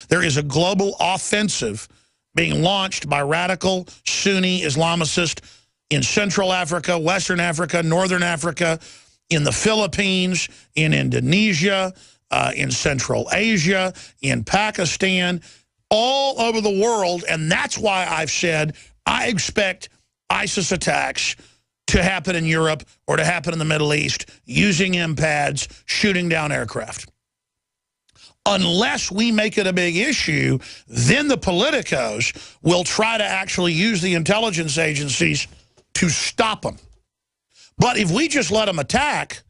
There is a global offensive being launched by radical Sunni Islamicists in Central Africa, Western Africa, Northern Africa, in the Philippines, in Indonesia, in Central Asia, in Pakistan, all over the world. And that's why I've said I expect ISIS attacks to happen in Europe or to happen in the Middle East using MPADs, shooting down aircraft. Unless we make it a big issue, then the politicos will try to actually use the intelligence agencies to stop them. But if we just let them attack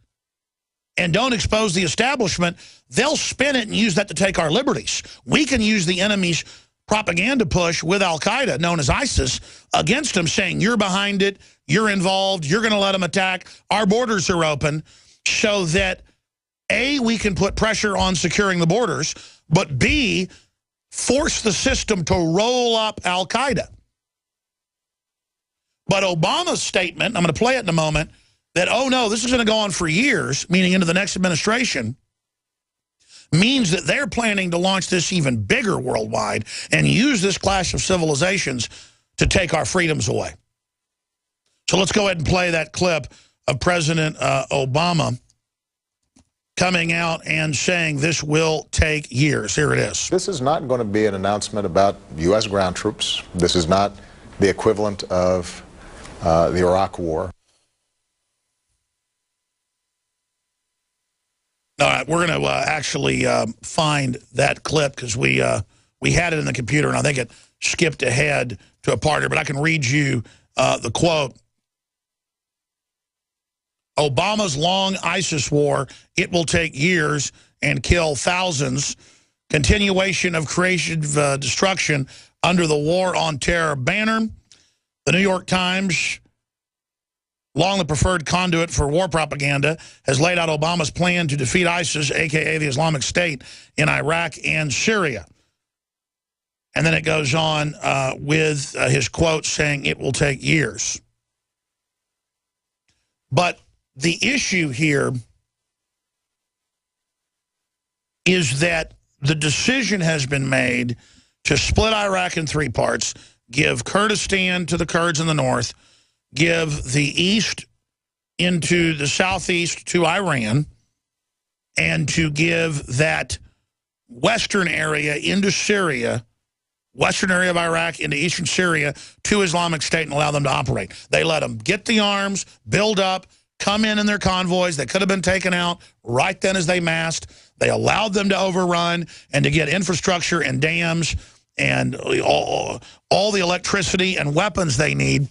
and don't expose the establishment, they'll spin it and use that to take our liberties. We can use the enemy's propaganda push with al-Qaeda, known as ISIS, against them, saying you're behind it, you're involved, you're going to let them attack, our borders are open, so that A, we can put pressure on securing the borders, but B, force the system to roll up al-Qaeda. But Obama's statement, I'm going to play it in a moment, that, oh no, this is going to go on for years, meaning into the next administration, means that they're planning to launch this even bigger worldwide and use this clash of civilizations to take our freedoms away. So let's go ahead and play that clip of President Obama coming out and saying this will take years. Here it is. This is not going to be an announcement about U.S. ground troops. This is not the equivalent of the Iraq War. All right, we're going to actually find that clip because we had it in the computer, and I think it skipped ahead to a part here, but I can read you the quote. Obama's long ISIS war, it will take years and kill thousands. Continuation of creative destruction under the War on Terror banner. The New York Times, long the preferred conduit for war propaganda, has laid out Obama's plan to defeat ISIS, a.k.a. the Islamic State, in Iraq and Syria. And then it goes on with his quote saying it will take years. But the issue here is that the decision has been made to split Iraq in three parts, give Kurdistan to the Kurds in the north, give the east into the southeast to Iran, and to give that western area into Syria, western area of Iraq into eastern Syria to Islamic State and allow them to operate. They let them get the arms, build up, come in their convoys. They could have been taken out right then as they massed. They allowed them to overrun and to get infrastructure and dams and all the electricity and weapons they need.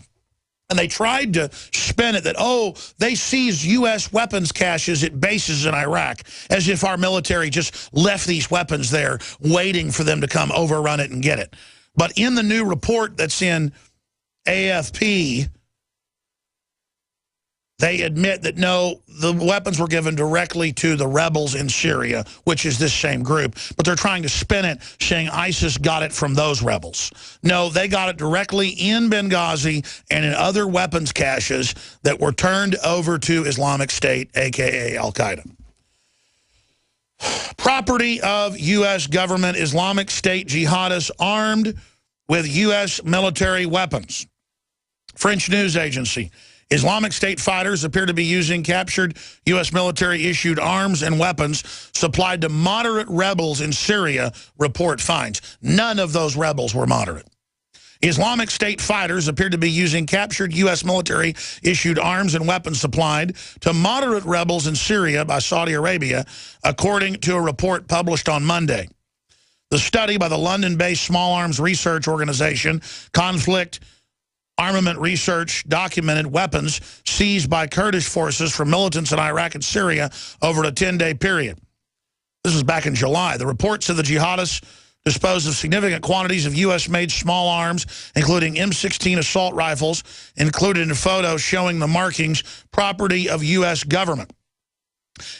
And they tried to spin it that, oh, they seized U.S. weapons caches at bases in Iraq, as if our military just left these weapons there waiting for them to come overrun it and get it. But in the new report that's in AFP, they admit that, no, the weapons were given directly to the rebels in Syria, which is this same group. But they're trying to spin it, saying ISIS got it from those rebels. No, they got it directly in Benghazi and in other weapons caches that were turned over to Islamic State, a.k.a. al-Qaeda. Property of U.S. government, Islamic State jihadists armed with U.S. military weapons. French news agency. Islamic State fighters appear to be using captured U.S. military-issued arms and weapons supplied to moderate rebels in Syria, report finds. None of those rebels were moderate. Islamic State fighters appear to be using captured U.S. military-issued arms and weapons supplied to moderate rebels in Syria by Saudi Arabia, according to a report published on Monday. The study by the London-based small arms research organization, Conflict Armament Research, documented weapons seized by Kurdish forces from militants in Iraq and Syria over a 10-day period. This was back in July. The report said the jihadists disposed of significant quantities of U.S.-made small arms, including M16 assault rifles, included in photos showing the markings, property of U.S. government.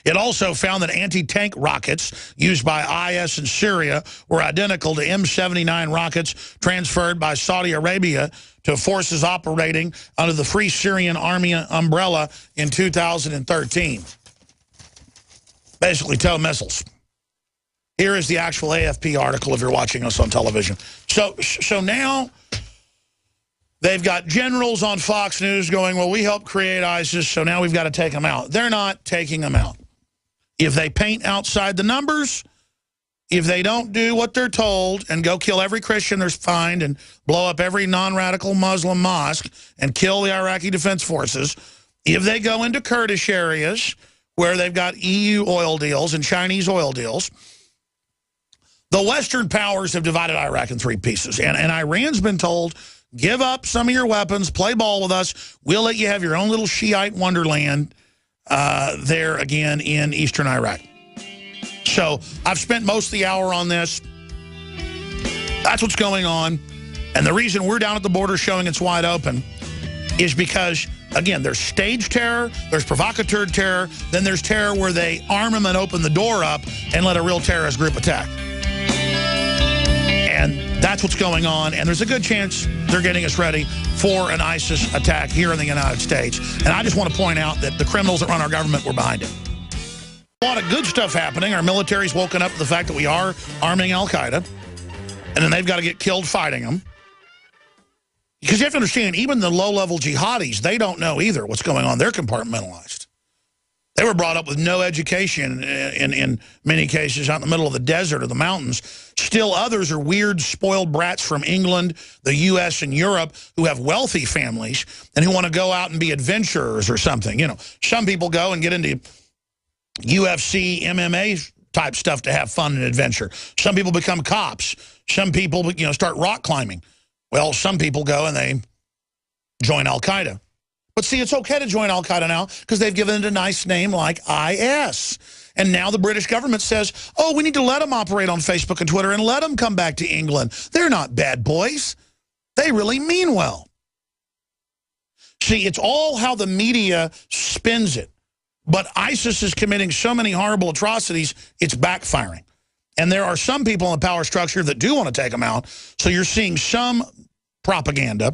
It also found that anti-tank rockets used by IS in Syria were identical to M79 rockets transferred by Saudi Arabia to forces operating under the Free Syrian Army umbrella in 2013. Basically, tow missiles. Here is the actual AFP article if you're watching us on television. So now they've got generals on Fox News going, well, we helped create ISIS, so now we've got to take them out. They're not taking them out. If they paint outside the numbers, if they don't do what they're told and go kill every Christian there's find and blow up every non-radical Muslim mosque and kill the Iraqi Defense Forces, if they go into Kurdish areas where they've got EU oil deals and Chinese oil deals, the Western powers have divided Iraq in 3 pieces. And Iran's been told, give up some of your weapons, play ball with us. We'll let you have your own little Shiite wonderland there again in eastern Iraq. So I've spent most of the hour on this. That's what's going on. And the reason we're down at the border showing it's wide open is because, again, there's stage terror, there's provocateur terror, then there's terror where they arm them and open the door up and let a real terrorist group attack. And that's what's going on. And there's a good chance they're getting us ready for an ISIS attack here in the United States. And I just want to point out that the criminals that run our government were behind it. A lot of good stuff happening. Our military's woken up to the fact that we are arming al-Qaeda. And then they've got to get killed fighting them. Because you have to understand, even the low-level jihadis, they don't know either what's going on. They're compartmentalized. They were brought up with no education in many cases out in the middle of the desert or the mountains. Still others are weird, spoiled brats from England, the U.S., and Europe who have wealthy families and who want to go out and be adventurers or something. You know, some people go and get into UFC, MMA type stuff to have fun and adventure. Some people become cops. Some people, you know, start rock climbing. Well, some people go and they join al-Qaeda. But see, it's okay to join al-Qaeda now because they've given it a nice name like IS. And now the British government says, oh, we need to let them operate on Facebook and Twitter and let them come back to England. They're not bad boys. They really mean well. See, it's all how the media spins it. But ISIS is committing so many horrible atrocities, it's backfiring. And there are some people in the power structure that do want to take them out. So you're seeing some propaganda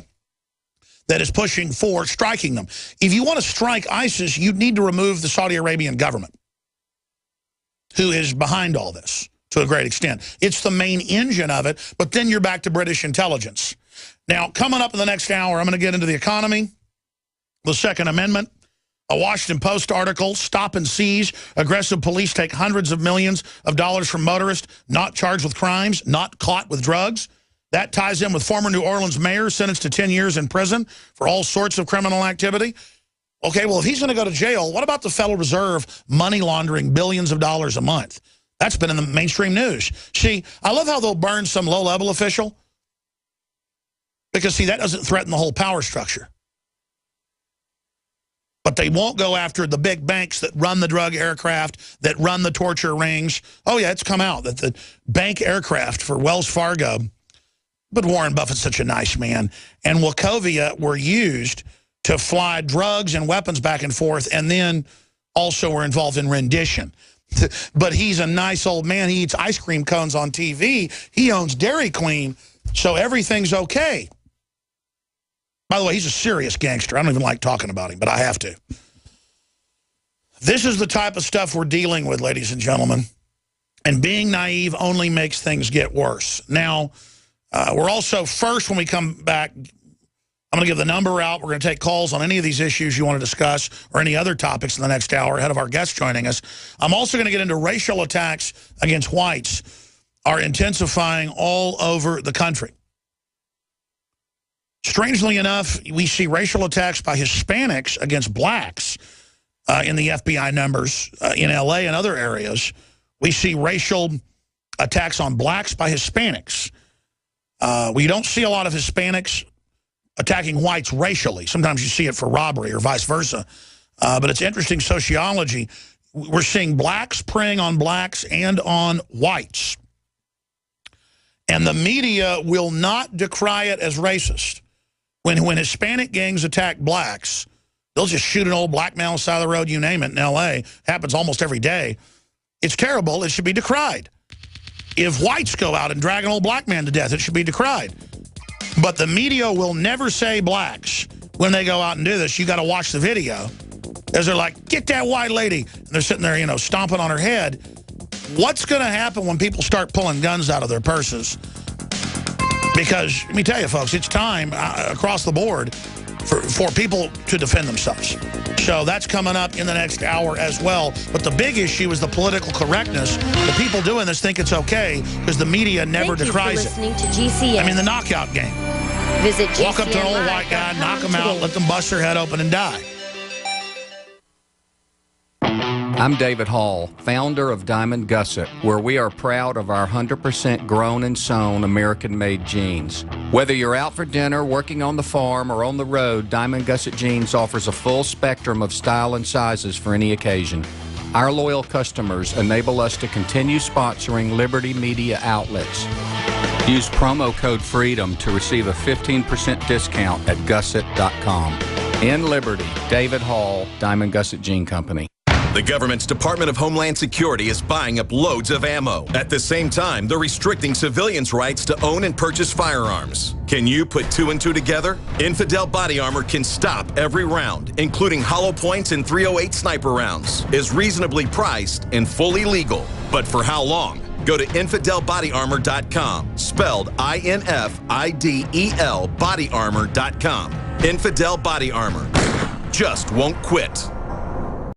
that is pushing for striking them. If you want to strike ISIS, you'd need to remove the Saudi Arabian government, who is behind all this to a great extent. It's the main engine of it, but then you're back to British intelligence. Now, coming up in the next hour, I'm going to get into the economy, the Second Amendment, a Washington Post article, stop and seize. Aggressive police take hundreds of millions of dollars from motorists not charged with crimes, not caught with drugs. That ties in with former New Orleans mayor sentenced to 10 years in prison for all sorts of criminal activity. Okay, well, if he's going to go to jail, what about the Federal Reserve money laundering billions of dollars a month? That's been in the mainstream news. See, I love how they'll burn some low-level official because, see, that doesn't threaten the whole power structure. But they won't go after the big banks that run the drug aircraft, that run the torture rings. Oh, yeah, it's come out that the bank aircraft for Wells Fargo, but Warren Buffett's such a nice man, and Wachovia were used to fly drugs and weapons back and forth, and then also were involved in rendition. But he's a nice old man. He eats ice cream cones on TV. He owns Dairy Queen, so everything's okay. By the way, he's a serious gangster. I don't even like talking about him, but I have to. This is the type of stuff we're dealing with, ladies and gentlemen. And being naive only makes things get worse. Now, we're also, first, when we come back, I'm going to give the number out. We're going to take calls on any of these issues you want to discuss or any other topics in the next hour ahead of our guests joining us. I'm also going to get into racial attacks against whites are intensifying all over the country. Strangely enough, we see racial attacks by Hispanics against blacks in the FBI numbers in L.A. and other areas. We see racial attacks on blacks by Hispanics. We don't see a lot of Hispanics attacking whites racially. Sometimes you see it for robbery or vice versa. But it's interesting sociology. We're seeing blacks preying on blacks and on whites. And the media will not decry it as racist. When Hispanic gangs attack blacks, they'll just shoot an old black man on the side of the road, you name it, in L.A. Happens almost every day. It's terrible. It should be decried. If whites go out and drag an old black man to death, it should be decried. But the media will never say blacks when they go out and do this. You got to watch the video. As they're like, get that white lady. And they're sitting there, you know, stomping on her head. what's going to happen when people start pulling guns out of their purses? Because, let me tell you, folks, it's time across the board for people to defend themselves. So that's coming up in the next hour as well. But the big issue is the political correctness. The people doing this think it's okay because the media never decries it. Thank you for listening to GCN. I mean, the knockout game. Visit GCN. Walk up to an old white guy, knock him out, let them bust their head open and die. I'm David Hall, founder of Diamond Gusset, where we are proud of our 100% grown and sewn American-made jeans. Whether you're out for dinner, working on the farm, or on the road, Diamond Gusset Jeans offers a full spectrum of style and sizes for any occasion. Our loyal customers enable us to continue sponsoring Liberty Media outlets. Use promo code FREEDOM to receive a 15% discount at gusset.com. In Liberty, David Hall, Diamond Gusset Jean Company. The government's Department of Homeland Security is buying up loads of ammo. At the same time, they're restricting civilians' rights to own and purchase firearms. Can you put two and two together? Infidel Body Armor can stop every round, including hollow points and .308 sniper rounds, is reasonably priced and fully legal. But for how long? Go to InfidelBodyArmor.com, spelled INFIDEL bodyarmor.com. Infidel Body Armor just won't quit.